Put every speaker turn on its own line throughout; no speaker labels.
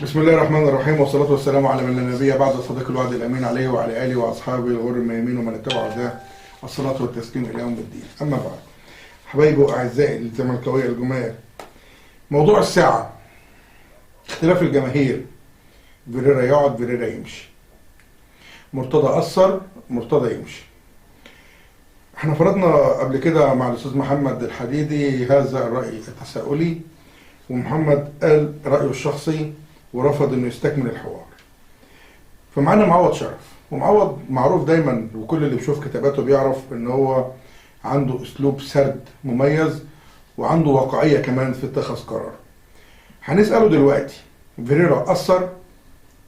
بسم الله الرحمن الرحيم، والصلاة والسلام على من لا نبي بعد صديق الوعد الأمين عليه وعلى آله وأصحابه الغر الميامين ومن اتبع هداه، الصلاة والتسليم إلى يوم الدين. أما بعد، حبايبي وأعزائي الزملكاوية الجمال، موضوع الساعة اختلاف الجماهير، فيريرا يقعد فيريرا يمشي، مرتضى أثر مرتضى يمشي. احنا فرضنا قبل كده مع الأستاذ محمد الحديدي هذا الرأي التساؤلي، ومحمد قال رأيه الشخصي ورفض انه يستكمل الحوار. فمعانا معوض شرف، ومعوض معروف دايما وكل اللي بيشوف كتاباته بيعرف ان هو عنده اسلوب سرد مميز وعنده واقعية كمان في اتخاذ قرار. هنسأله دلوقتي، فيريرا أثر،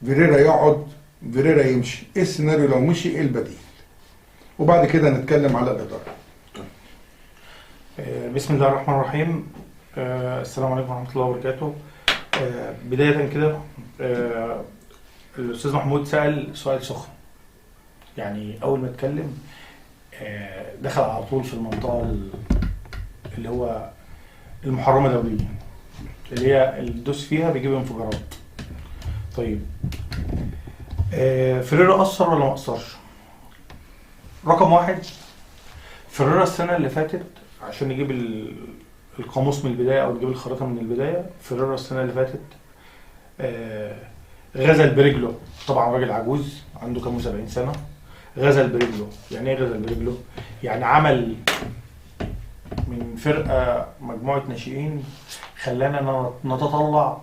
فيريرا يقعد، فيريرا يمشي، ايه السيناريو لو مشي، ايه البديل؟ وبعد كده نتكلم على الإدارة.
بسم الله الرحمن الرحيم. السلام عليكم ورحمة الله وبركاته. بداية كده، الأستاذ محمود سأل سؤال سخن، يعني أول ما اتكلم دخل على طول في المنطقة اللي هو المحرمة دوليا، اللي هي الدوس فيها بيجيب انفجارات. طيب، فيريرا أثر ولا ما أثرش؟ رقم واحد، فيريرا السنة اللي فاتت عشان نجيب القاموس من البداية أو نجيب الخريطة من البداية، فيريرا السنة اللي فاتت غزل برجله. طبعا راجل عجوز عنده كام 70 سنة، غزل برجله. يعني ايه غزل برجله؟ يعني عمل من فرقة مجموعة ناشئين خلانا نتطلع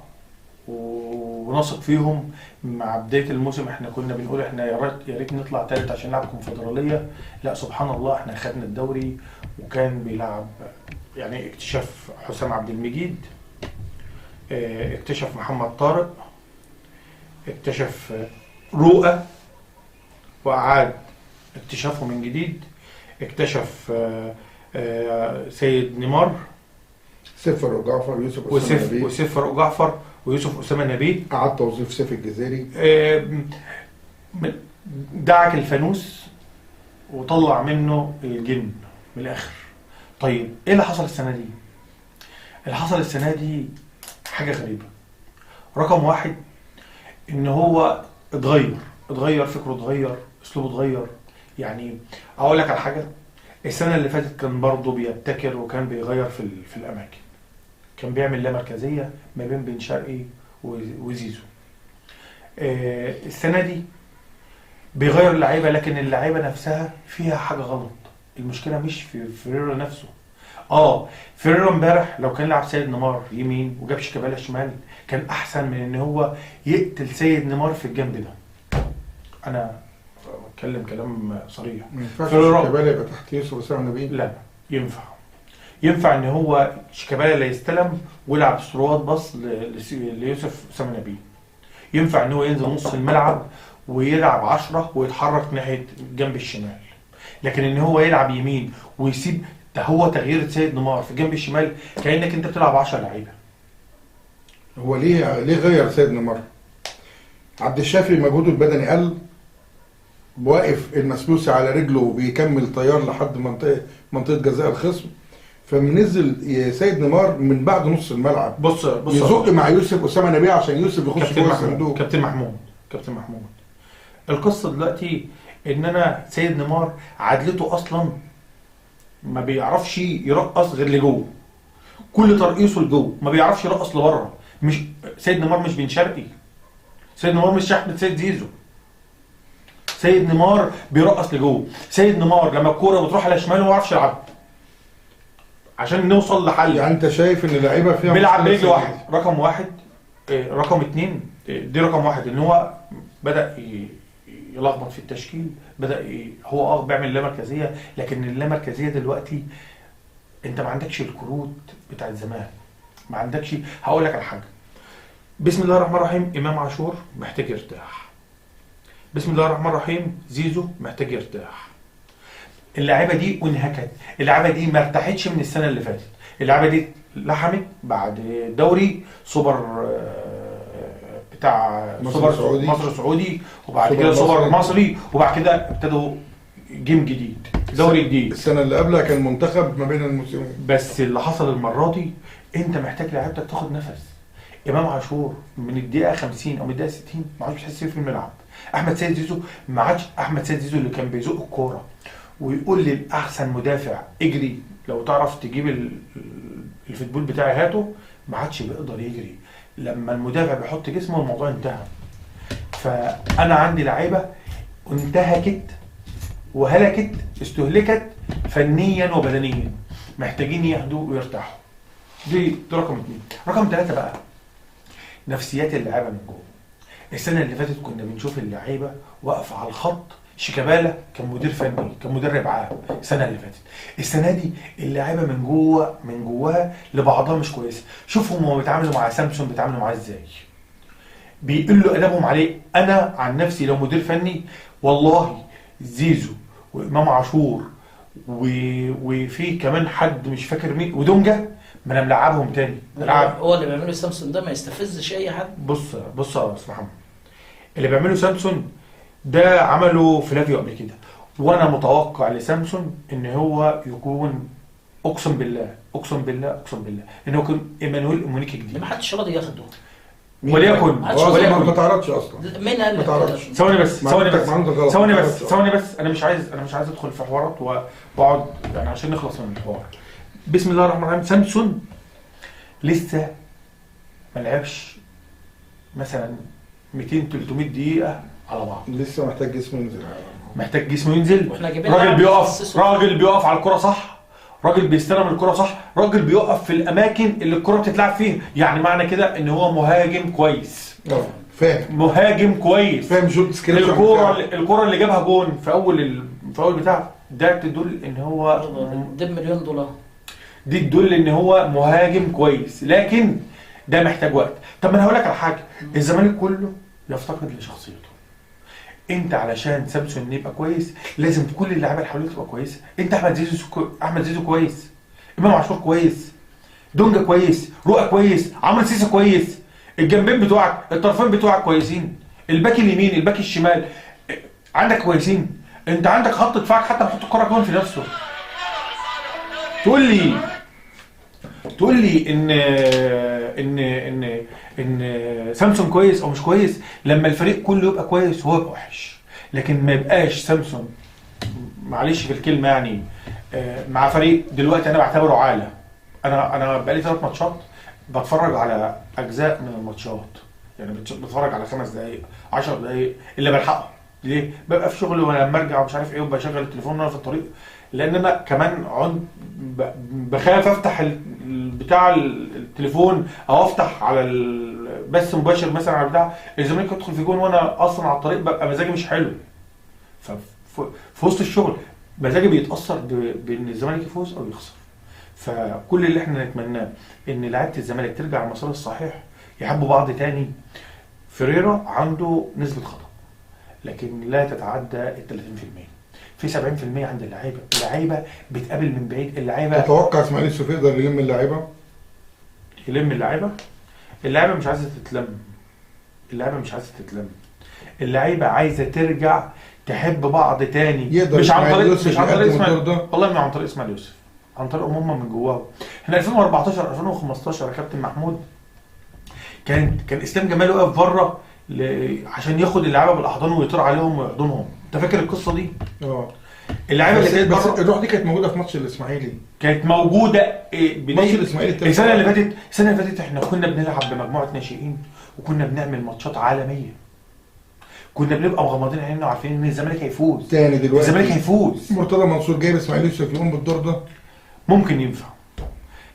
ونثق فيهم. مع بداية الموسم احنا كنا بنقول احنا يا ريت نطلع تالت عشان نلعب كونفدرالية. لا سبحان الله احنا خدنا الدوري، وكان بيلعب يعني اكتشاف حسام عبد المجيد، اكتشف محمد طارق، اكتشف رؤى وأعاد اكتشافه من جديد، اكتشف سيد نيمار،
سيف فاروق جعفر، يوسف أسامة نبيه،
وسيف فاروق جعفر ويوسف أسامة نبيه.
أعاد توظيف سيف الجزيري،
دعك الفانوس وطلع منه الجن من الآخر. طيب ايه اللي حصل السنة دي؟ اللي حصل السنة دي حاجة غريبة. رقم واحد، ان هو اتغير فكره، اتغير اسلوبه، اتغير. يعني اقول لك على حاجة، السنة اللي فاتت كان برضه بيبتكر وكان بيغير في الاماكن، كان بيعمل لا مركزية ما بين بن شرقي وزيزو. السنة دي بيغير اللعيبة، لكن اللعيبة نفسها فيها حاجة غلط. المشكلة مش في فيريرا نفسه. فيريرا امبارح لو كان لعب سيد نيمار يمين وجاب شيكابالا شمال كان احسن من ان هو يقتل سيد نيمار في الجنب ده. انا بتكلم كلام صريح.
ما ينفعش شيكابالا يبقى تحت يوسف أسامة نبيه؟
لا، ينفع ان هو شيكابالا اللي يستلم ويلعب ثروات باص ليوسف أسامة نبيه. ينفع ان هو ينزل نص الملعب ويلعب 10 ويتحرك ناحية جنب الشمال. لكن ان هو يلعب يمين ويسيب هو تغيير سيد نيمار في الجنب الشمال، كأنك انت بتلعب 10 لعيبه.
هو ليه غير سيد نيمار؟ عبد الشافي مجهوده البدني قل، واقف المسلوسي على رجله وبيكمل طيار لحد منطقه جزاء الخصم، فمنزل سيد نيمار من بعد نص الملعب.
بص
يزق مع يوسف أسامة نبيه عشان يوسف يخش جوه الصندوق.
كابتن محمود، القصه دلوقتي ان انا سيد نيمار عدلته اصلا ما بيعرفش يرقص غير لجوه، كل ترقيصه لجوه، ما بيعرفش يرقص لبره. مش سيد نيمار مش بن شرقي، سيد نيمار مش احمد سيد زيزو. سيد نيمار بيرقص لجوه. سيد نيمار لما الكوره بتروح على شماله ما بيعرفش يلعب عشان نوصل لحل.
يعني انت شايف ان اللعيبه فيها
بيلعب برجل واحد. رقم واحد. رقم اتنين، دي رقم واحد، ان هو بدأ يلخبط في التشكيل، هو بيعمل لا مركزيه، لكن اللا مركزيه دلوقتي انت ما عندكش الكروت بتاعت زمان، ما عندكش. هقول لك على حاجه، بسم الله الرحمن الرحيم، امام عاشور محتاج يرتاح، بسم الله الرحمن الرحيم، زيزو محتاج يرتاح. اللعيبه دي انهكت، اللعيبه دي ما ارتاحتش من السنه اللي فاتت، اللعيبه دي لحمت بعد دوري سوبر بتاع مصر سعودي، وبعد كده سوبر مصري، وبعد كده ابتدوا جيم جديد، دوري جديد.
السنه اللي قبلها كان منتخب ما بين الموسمين.
بس اللي حصل المره دي انت محتاج لعيبتك تاخد نفس، امام عاشور من الدقيقه 50 او من الدقيقه 60 ما عادش بيحس في الملعب. احمد سيد زيزو ما عادش احمد سيد زيزو اللي كان بيزق الكوره ويقول لي الاحسن مدافع اجري لو تعرف تجيب الفوتبول بتاعي هاته، ما عادش بيقدر يجري. لما المدافع بيحط جسمه الموضوع انتهى. فانا عندي لعيبه انتهكت وهلكت، استهلكت فنيا وبدنيا، محتاجين يهدوا ويرتاحوا. دي رقم 2. رقم 3 بقى نفسيات اللعيبه من جوه. السنه اللي فاتت كنا بنشوف اللعيبه واقفه على الخط، شيكابالا كان مدير فني، كان مدرب عام السنه اللي فاتت. السنه دي اللعيبه من جواها لبعضها مش كويسه. شوفهم هو بيتعاملوا مع سامسون بيتعاملوا معاه ازاي، بيقلوا ادبهم عليه. انا عن نفسي لو مدير فني والله زيزو وامام عاشور وفي كمان حد مش فاكر مين ودونجا، ما انا ملعبهم تاني.
هو اللي بيعمله سامسون ده ما يستفزش اي حد.
بص يا استاذ محمد، اللي بيعمله سامسون ده عمله فلافيو قبل كده، وانا متوقع لسامسون ان هو يكون اقسم بالله انه يكون ايمانويل اومونيكي جديد.
ما حدش راضي ياخده.
وليكن
ما تعرضش اصلا.
مين قال
ما تعرضش.
ثواني بس انا مش عايز ادخل في حوارات واقعد يعني عشان نخلص من الحوار. بسم الله الرحمن الرحيم. سامسون لسه ما لعبش مثلا 200 300 دقيقه على بعض،
لسه محتاج جسمه ينزل.
راجل بيقف على الكرة صح، راجل بيستلم الكرة صح، راجل بيقف في الاماكن اللي الكرة بتتلعب فيها. يعني معنى كده ان هو مهاجم كويس.
فاهم.
مهاجم كويس.
فاهم شو
الكرة اللي جابها جون في اول بتاع ده تدل ان هو
ده $1,000,000 دولار.
دي تدل ان هو مهاجم كويس، لكن ده محتاج وقت. طب ما انا هقول لك على حاجه، الزمالك كله يفتقد لشخصيته. انت علشان سامسون يبقى كويس لازم كل اللعيبه اللي حواليه تبقى كويسه. انت احمد زيزو كويس، امام عاشور كويس، دونجا كويس، رؤى كويس، عمرو سيسي كويس، الجنبين بتوعك الطرفين بتوعك كويسين، الباك اليمين الباك الشمال عندك كويسين. انت عندك خط دفاعك حتى بيحط الكره جون في نفسه. تقول لي ان سامسون كويس او مش كويس لما الفريق كله يبقى كويس وهو يبقى وحش. لكن ما يبقاش سامسون معلش في الكلمه يعني مع فريق دلوقتي انا بعتبره عاله. انا بقالي 3 ماتشات بتفرج على اجزاء من الماتشات، يعني بتفرج على 5 دقائق 10 دقائق اللي بلحقه. ليه؟ ببقى في شغل ولما ارجع ومش عارف ايه وبشغل التليفون وانا في الطريق، لان انا كمان بخاف افتح بتاع التليفون او افتح على بث مباشر مثلا على بتاع الزمالك يدخل في جون وانا اصلا على الطريق ببقى مزاجي مش حلو. في وسط الشغل مزاجي بيتاثر بان الزمالك يفوز او يخسر. فكل اللي احنا نتمناه ان لعيبه الزمالك ترجع المسار الصحيح، يحبوا بعض تاني. فيريرا عنده نسبه خطا لكن لا تتعدى ال 30%. في 70% عند اللعيبه بتقابل من بعيد. اللعيبه
تتوقع اسماعيل يوسف يقدر يلم اللعيبه؟
اللعيبه مش عايزه تتلم. اللعيبه عايزه ترجع تحب بعض تاني. مش عن طريق اسماعيل، والله ما عن طريق اسماعيل يوسف، عن طريقهم هم من جواهم. احنا 2014 2015 يا كابتن محمود كان اسلام جمال واقف بره عشان ياخد اللعيبه بالاحضان ويطير عليهم ويحضنهم. انت فاكر القصه دي؟ اللعيبه اللي كانت
بره الروح دي كانت موجوده في ماتش الاسماعيلي،
كانت موجوده
ماتش الاسماعيلي
السنه اللي فاتت احنا كنا بنلعب بمجموعه ناشئين وكنا بنعمل ماتشات عالميه. كنا بنبقى مغمضين عينينا وعارفين ان الزمالك هيفوز
تاني. دلوقتي
الزمالك هيفوز.
مرتضى منصور جايب اسماعيل يوسف يقوم بالدور ده،
ممكن ينفع.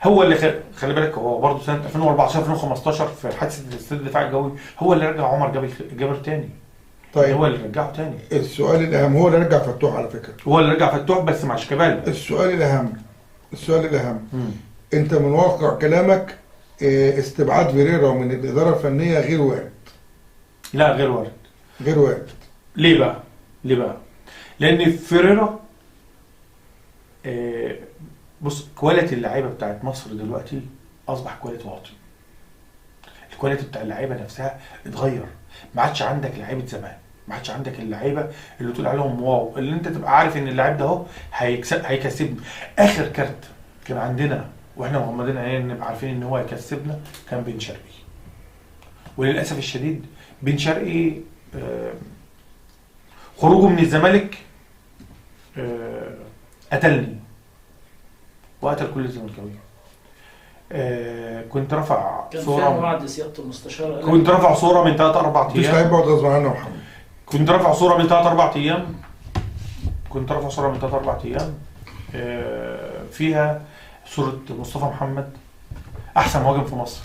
هو اللي خلي بالك هو برضه سنه 2014 2015 في حادثه استاد الدفاع الجوي هو اللي رجع عمر جابر تاني.
طيب
هو اللي رجعه تاني.
السؤال الاهم هو اللي رجع فتوح على فكره،
هو اللي رجع فتوح بس مع شيكابالا.
السؤال الاهم انت من واقع كلامك استبعاد فيريرا من الاداره الفنيه غير وارد.
لا غير وارد. ليه بقى؟ لان فيريرا بص كواليتي اللعيبه بتاعت مصر دلوقتي اصبح كواليتي واطي. الكواليتي بتاع اللعيبه نفسها اتغير. ما عادش عندك لعيبه زمان، ما عادش عندك اللعيبه اللي تقول عليهم واو، اللي انت تبقى عارف ان اللاعب ده اهو هيكسبني. اخر كارت كان عندنا واحنا مغمضين عينينا نبقى عارفين ان هو هيكسبنا كان بن شرقي. وللاسف الشديد بن شرقي خروجه من الزمالك قتلني وقتل كل الزملكاويه. كنت رافع
كان
صوره
فيها وعد سياده المستشار،
كنت رافع صوره من 3-4
مفيش
ايام.
لعيب بيقعد غصب عنه يا محمد.
كنت رافع صوره من 3-4 ايام. فيها صوره مصطفى محمد احسن مهاجم في مصر،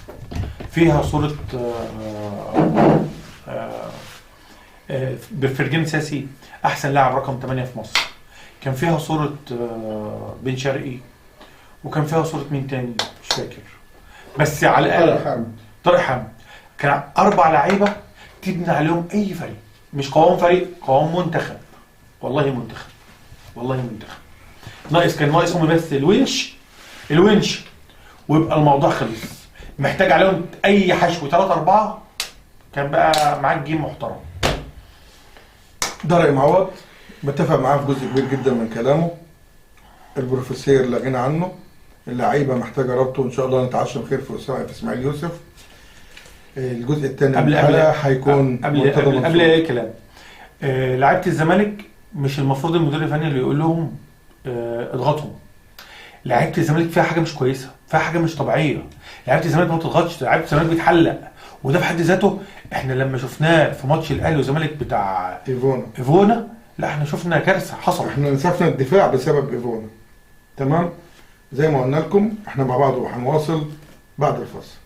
فيها صوره فرجاني ساسي احسن لاعب رقم 8 في مصر، كان فيها صوره بن شرقي، وكان فيها صوره مين تاني مش فاكر، بس على الاقل طارق حامد. كان 4 لعيبه تبني عليهم اي فريق، مش قوام فريق، قوام منتخب، والله منتخب. كان ناقصهم بس الونش ويبقى الموضوع خلص. محتاج عليهم اي حشو 3-4 كان بقى معاك جيم محترم.
ده رأي معوض، بتفق معاه في جزء كبير جدا من كلامه. البروفيسير لا غنى عنه، اللعيبه محتاجه ربطه، وان شاء الله نتعشم خير في اسماعيل يوسف. الجزء الثاني من الحلقه هيكون
قبل اي كلام. لعيبه الزمالك مش المفروض المدير الفني اللي يقول لهم اضغطهم. لعيبه الزمالك فيها حاجه مش كويسه، فيها حاجه مش طبيعيه. لعيبه الزمالك ما بتضغطش، لعيبه الزمالك بتحلق، وده في حد ذاته احنا لما شفناه في ماتش الاهلي والزمالك بتاع ايفونا لا احنا شفنا كارثه حصلت.
احنا نسفنا الدفاع بسبب ايفونا. تمام، زي ما قلنا لكم احنا مع بعض وهنواصل بعد الفاصل.